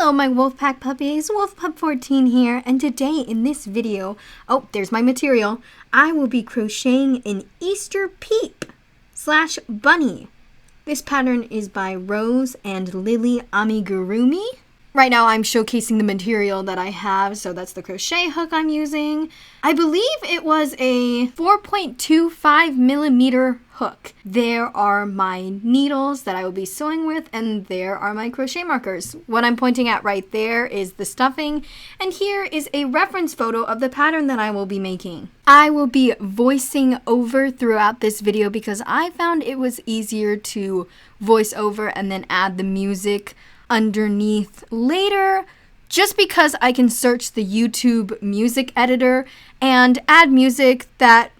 Hello my Wolfpack puppies, WolfPup14 here, and today in this video, oh there's my material, I will be crocheting an Easter Peep / bunny. This pattern is by Rose and Lily Amigurumi. Right now I'm showcasing the material that I have, so that's the crochet hook I'm using. I believe it was a 4.25 millimeter hook. There are my needles that I will be sewing with, and there are my crochet markers. What I'm pointing at right there is the stuffing, and here is a reference photo of the pattern that I will be making. I will be voicing over throughout this video because I found it was easier to voice over and then add the music underneath later, just because I can search the YouTube music editor and add music that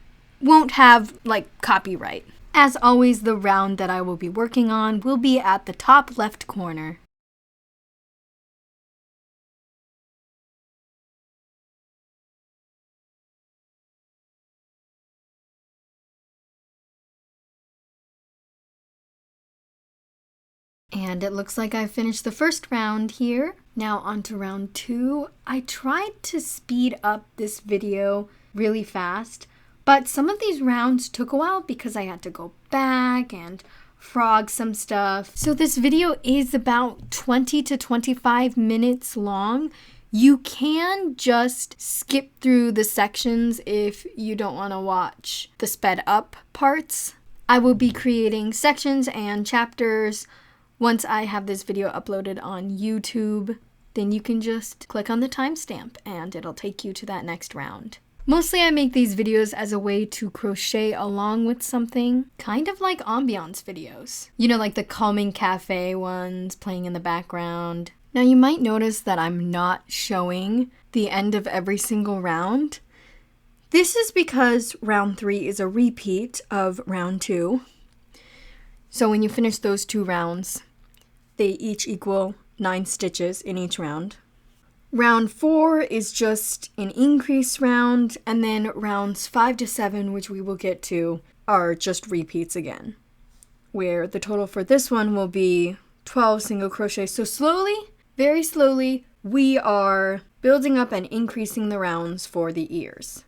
won't have like copyright. As always, the round that I will be working on will be at the top left corner. And it looks like I finished the first round here. Now on to round 2. I tried to speed up this video really fast, but some of these rounds took a while because I had to go back and frog some stuff. So this video is about 20 to 25 minutes long. You can just skip through the sections if you don't want to watch the sped up parts. I will be creating sections and chapters once I have this video uploaded on YouTube. Then you can just click on the timestamp and it'll take you to that next round. Mostly I make these videos as a way to crochet along with something, kind of like ambiance videos. You know, like the calming cafe ones playing in the background. Now you might notice that I'm not showing the end of every single round. This is because round 3 is a repeat of round 2. So when you finish those 2 rounds, they each equal 9 stitches in each round. Round 4 is just an increase round, and then rounds 5 to 7, which we will get to, are just repeats again, where the total for this one will be 12 single crochet. So slowly, very slowly, we are building up and increasing the rounds for the ears.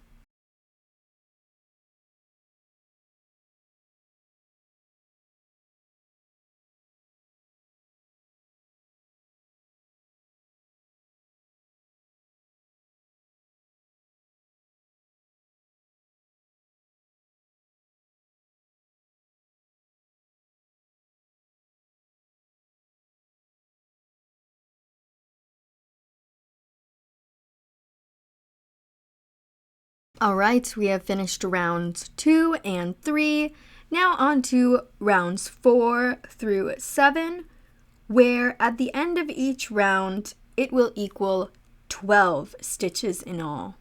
Alright, we have finished rounds 2 and 3. Now on to rounds 4 through 7, where at the end of each round, it will equal 12 stitches in all.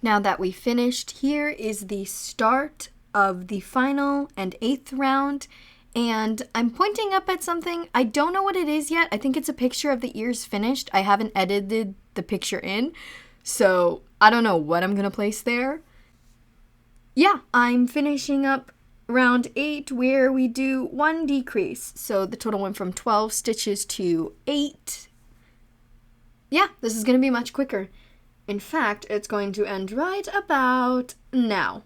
Now that we finished, here is the start of the final and 8th round, and I'm pointing up at something. I don't know what it is yet. I think it's a picture of the ears finished. I haven't edited the picture in, so I don't know what I'm gonna place there. Yeah, I'm finishing up round 8 where we do 1 decrease. So the total went from 12 stitches to 8. yeah, this is going to be much quicker. In fact, it's going to end right about now.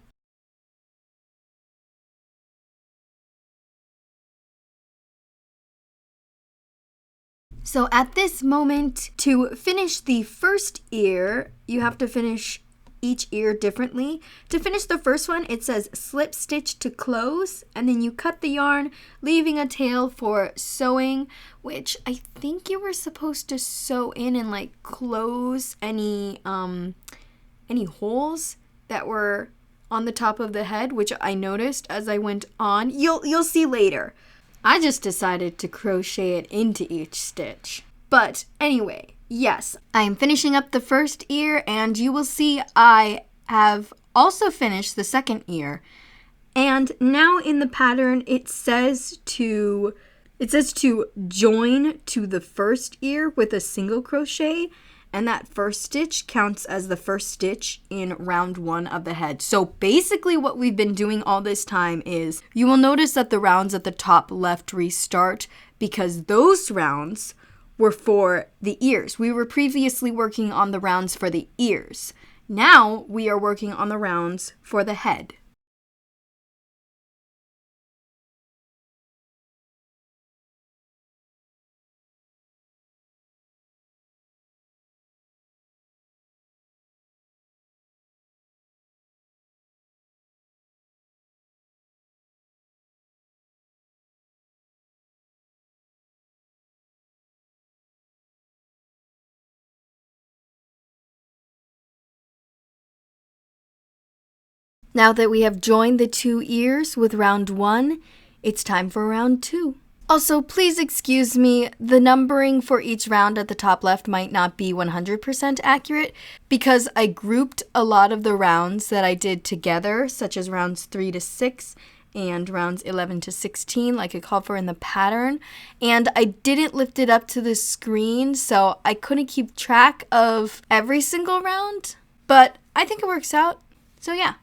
So at this moment, to finish the first ear, you have to finish each ear differently. To finish the first one, it says slip stitch to close, and then you cut the yarn, leaving a tail for sewing, which I think you were supposed to sew in and like close any holes that were on the top of the head, which I noticed as I went on. You'll see later. I just decided to crochet it into each stitch. But anyway, yes, I am finishing up the first ear, and you will see I have also finished the second ear. And now in the pattern, it says to join to the first ear with a single crochet, and that first stitch counts as the first stitch in round 1 of the head. So basically what we've been doing all this time is, you will notice that the rounds at the top left restart because those rounds were for the ears. We were previously working on the rounds for the ears. Now we are working on the rounds for the head. Now that we have joined the 2 ears with round 1, it's time for round 2. Also, please excuse me, the numbering for each round at the top left might not be 100% accurate because I grouped a lot of the rounds that I did together, such as rounds 3 to 6 and rounds 11 to 16, like I called for in the pattern. And I didn't lift it up to the screen, so I couldn't keep track of every single round. But I think it works out, so yeah.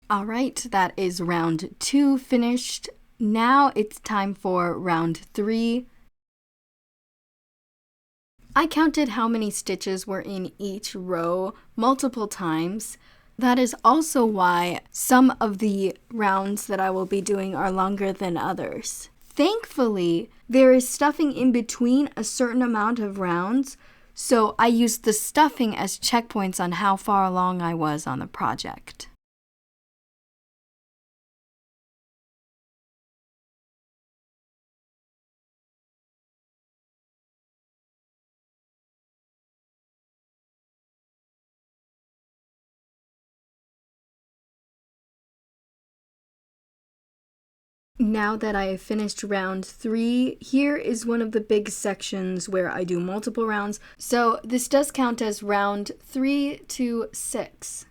All right, that is round 2 finished. Now it's time for round 3. I counted how many stitches were in each row multiple times. That is also why some of the rounds that I will be doing are longer than others. Thankfully, there is stuffing in between a certain amount of rounds, so I used the stuffing as checkpoints on how far along I was on the project. Now that I have finished round 3, here is one of the big sections where I do multiple rounds. So this does count as round 3 to 6.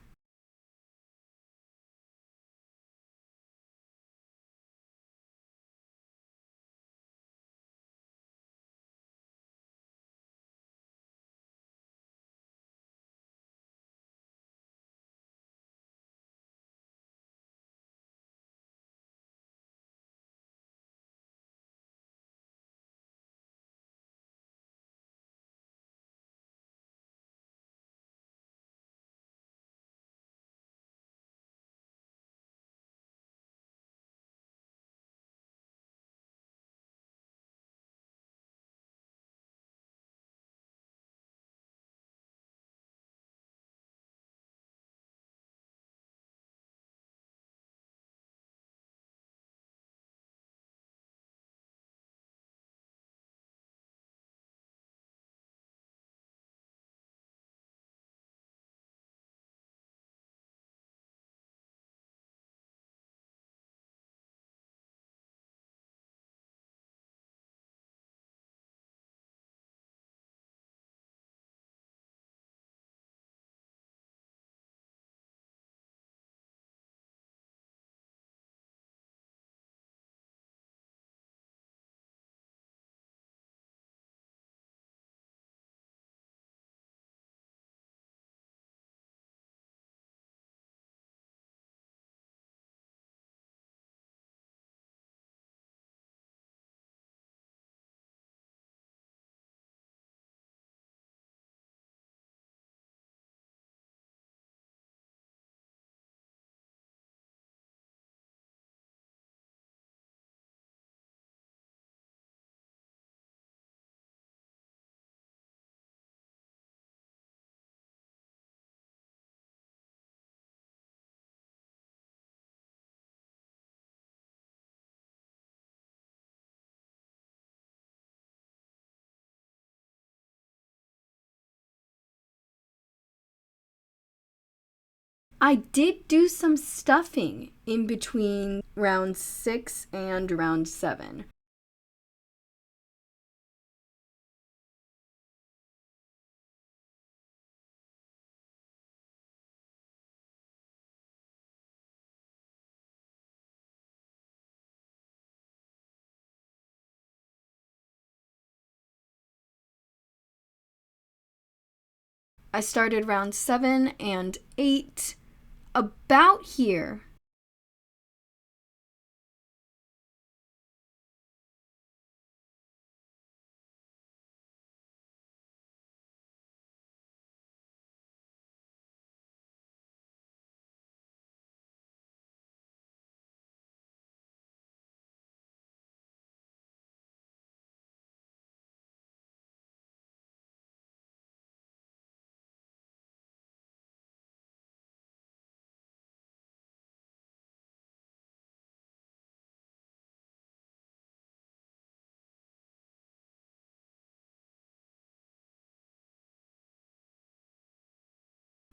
I did do some stuffing in between round 6 and round 7. I started round 7 and 8 about here.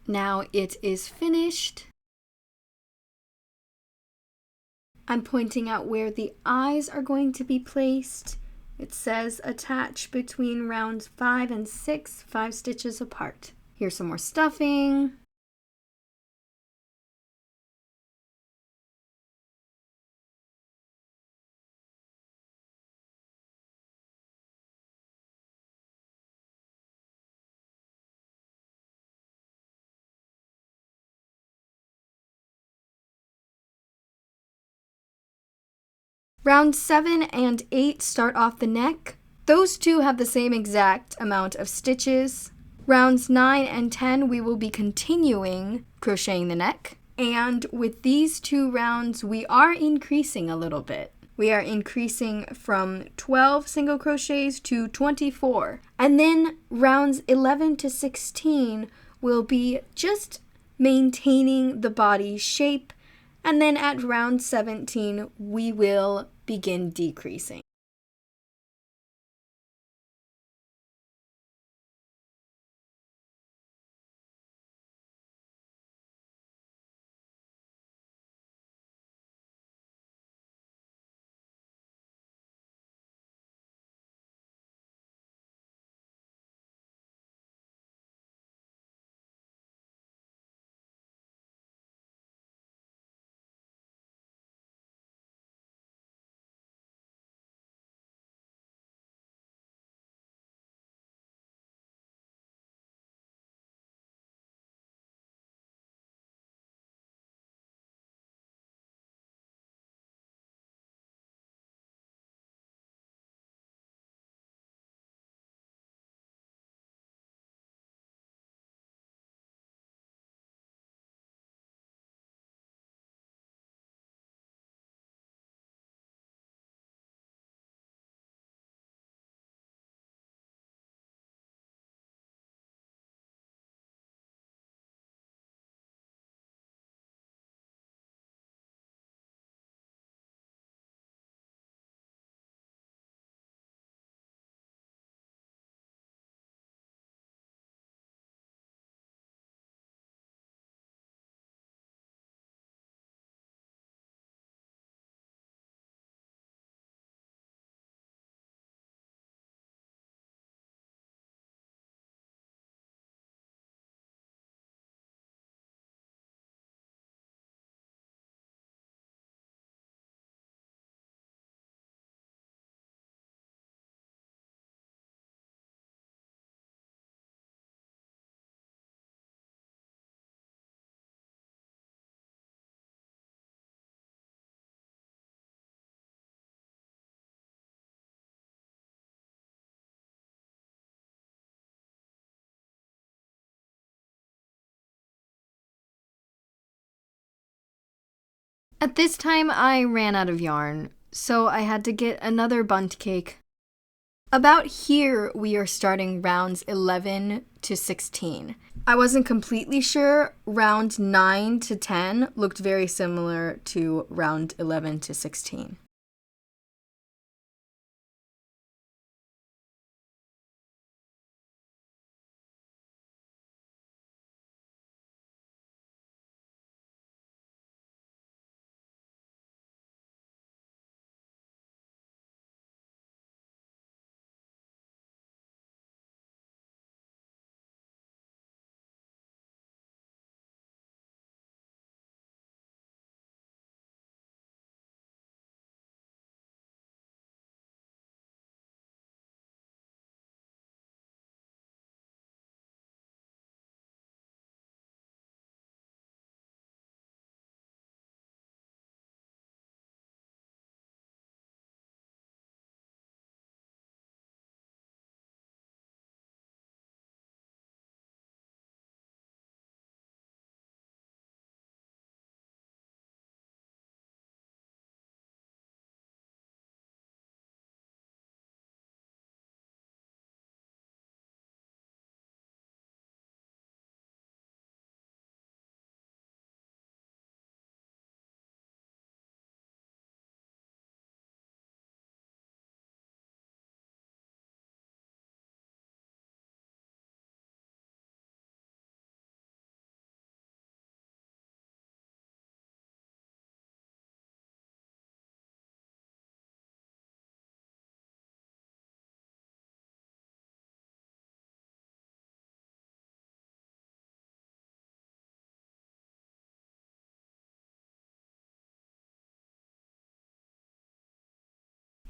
Now it is finished. I'm pointing out where the eyes are going to be placed. It says attach between rounds 5 and 6, 5 stitches apart. Here's some more stuffing. Round 7 and 8 start off the neck. Those two have the same exact amount of stitches. Rounds 9 and 10 we will be continuing crocheting the neck. And with these two rounds we are increasing a little bit. We are increasing from 12 single crochets to 24. And then rounds 11 to 16 will be just maintaining the body shape. And then at round 17, we will begin decreasing. At this time, I ran out of yarn, so I had to get another bundt cake. About here, we are starting rounds 11 to 16. I wasn't completely sure. Round 9 to 10 looked very similar to round 11 to 16.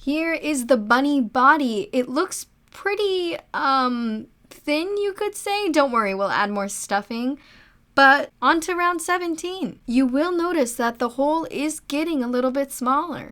Here is the bunny body. It looks pretty thin, you could say. Don't worry, we'll add more stuffing. But on to round 17. You will notice that the hole is getting a little bit smaller.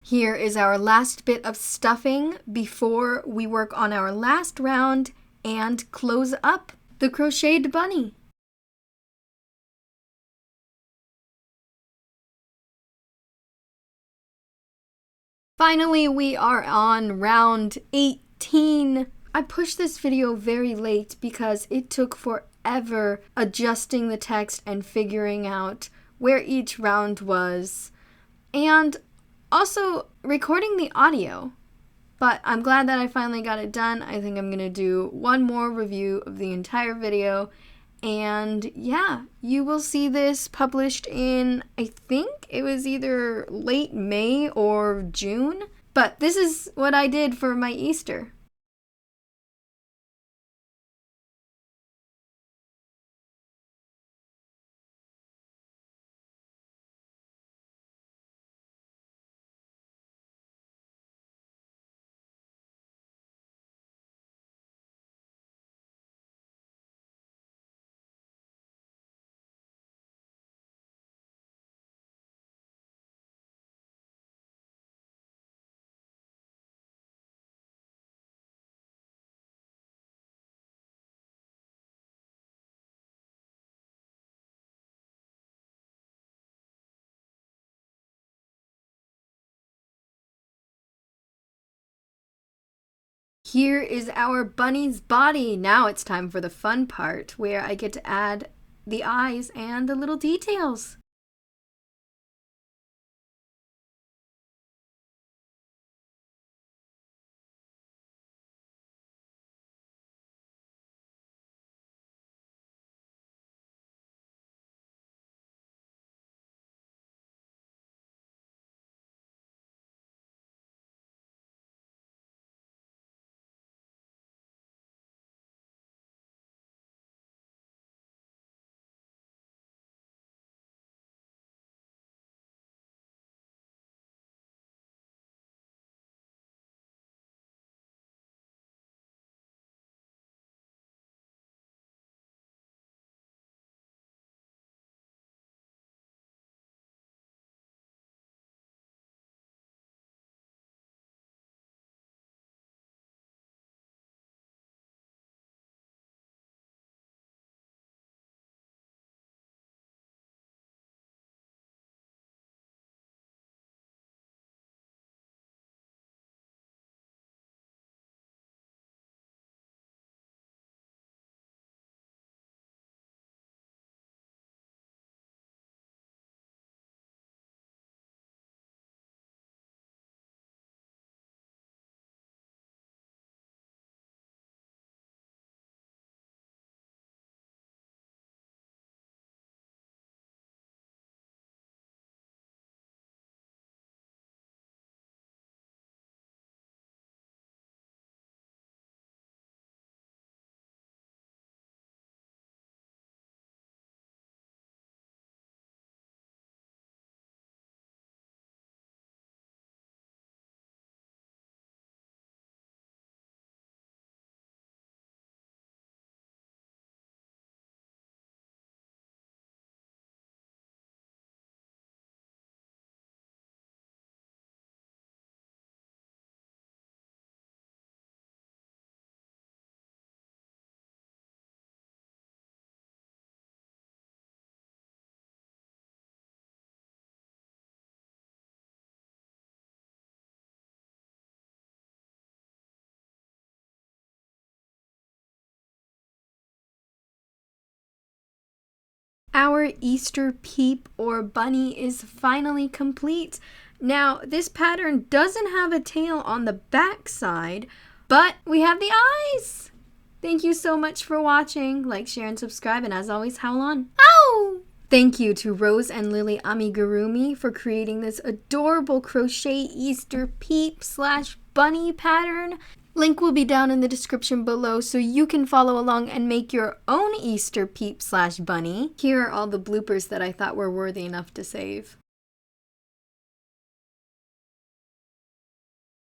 Here is our last bit of stuffing before we work on our last round and close up the crocheted bunny. Finally, we are on round 18. I pushed this video very late because it took forever adjusting the text and figuring out where each round was. And also recording the audio, but I'm glad that I finally got it done. I think I'm gonna do one more review of the entire video, and yeah, you will see this published in, I think it was either late May or June, but this is what I did for my Easter. Here is our bunny's body. Now it's time for the fun part where I get to add the eyes and the little details. Our Easter Peep or bunny is finally complete. Now, this pattern doesn't have a tail on the back side, but we have the eyes! Thank you so much for watching. Like, share, and subscribe, and as always, howl on. Ow! Thank you to Rose and Lily Amigurumi for creating this adorable crochet Easter Peep / bunny pattern. Link will be down in the description below so you can follow along and make your own Easter Peep / bunny. Here are all the bloopers that I thought were worthy enough to save.